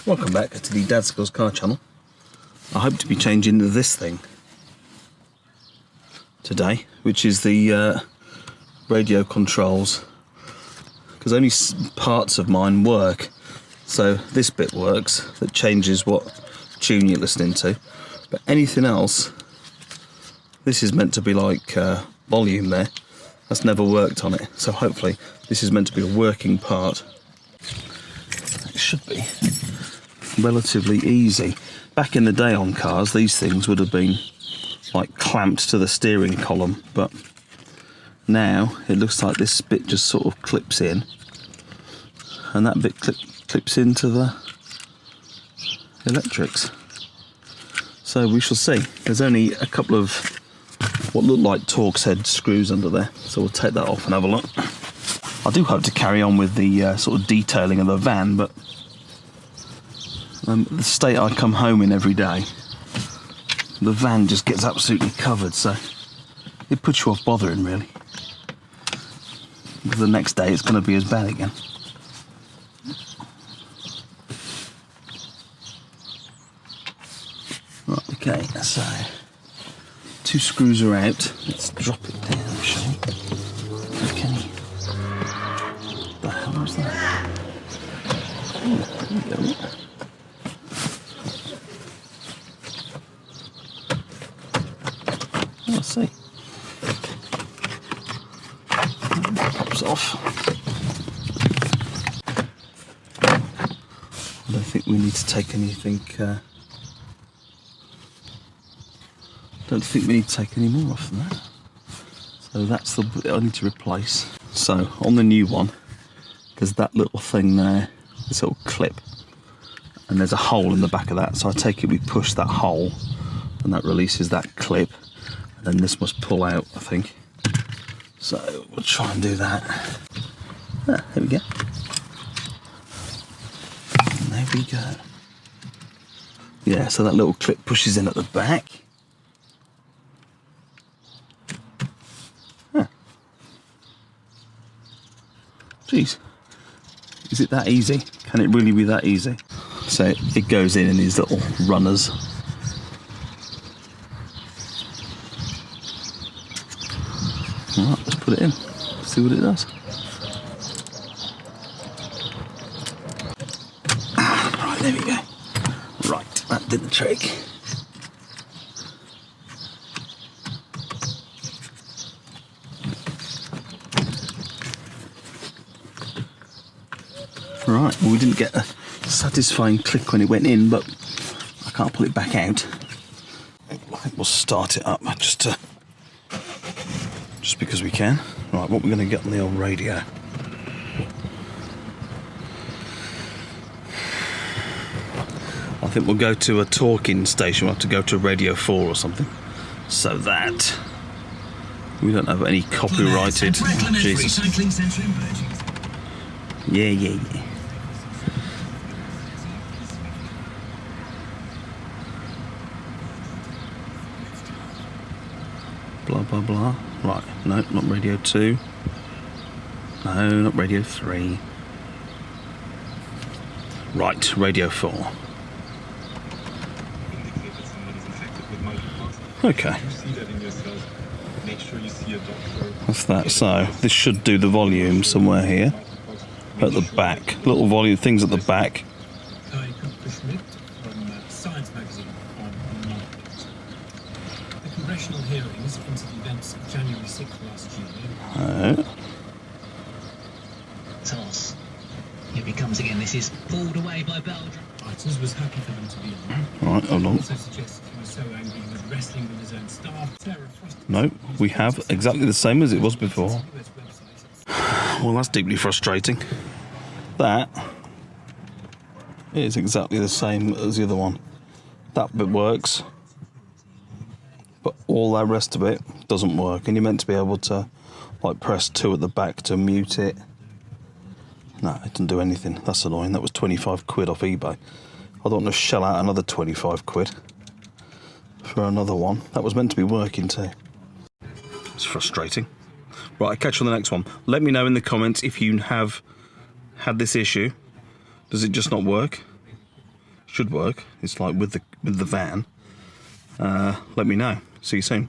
Welcome back to the Dadskillz car channel. I hope to be changing this thing today, which is the radio controls, because only parts of mine work. So this bit works, that changes what tune you're listening to, but anything else, this is meant to be like volume there, that's never worked on it. So hopefully this is meant to be a working part. It should be relatively easy. Back in the day on cars, these things would have been like clamped to the steering column, but now it looks like this bit just sort of clips in, and that bit clips into the electrics. So we shall see. There's only a couple of what look like Torx head screws under there, so we'll take that off and have a look. I do hope to carry on with the sort of detailing of the van, but the state I come home in every day, the van just gets absolutely covered, so it puts you off bothering, really. Because the next day it's going to be as bad again. Right, okay, so 2 screws are out. Let's drop it down, shall we? Okay. What the hell was that? Oh, there we go. Let's see. Pops off. I don't think we need to take anything. Don't think we need to take any more off than that. So that's the bit I need to replace. So on the new one, there's that little thing there, this little clip, and there's a hole in the back of that. So I take it we push that hole, and that releases that clip. And then this must pull out, I think. So we'll try and do that. Ah, there we go. And there we go. Yeah, so that little clip pushes in at the back. Huh. Jeez. Is it that easy? Can it really be that easy? So it goes in these little runners. Alright, let's put it in, see what it does. Right, there we go. Right, that did the trick. Right, well, we didn't get a satisfying click when it went in, but I can't pull it back out. I think we'll start it up just because we can. Right, what we're going to get on the old radio. I think we'll go to a talking station. We'll have to go to Radio 4 or something. So that we don't have any copyrighted. Jesus. Yeah. Blah, blah, blah. Right, no, not Radio 2. No, not Radio 3. Right, Radio 4. Okay. That's that. So, this should do the volume somewhere here. At the back. Little volume things at the back. Congressional hearings into the events of January 6th last year. Toss. Here he comes again. This is pulled away by Belgium. Writers was happy for them to be on. Right, hold on. Also suggested he was so angry he was wrestling with his own staff. No, we have exactly the same as it was before. Well, that's deeply frustrating. That is exactly the same as the other one. That bit works, but all that rest of it doesn't work, and you're meant to be able to like press 2 at the back to mute it. No, it doesn't do anything. That's annoying. That was 25 quid off eBay. I don't want to shell out another 25 quid for another one. That was meant to be working too. It's frustrating. Right, I'll catch you on the next one. Let me know in the comments if you have had this issue. Does it just not work? should work. It's like with the van. Let me know. See you soon.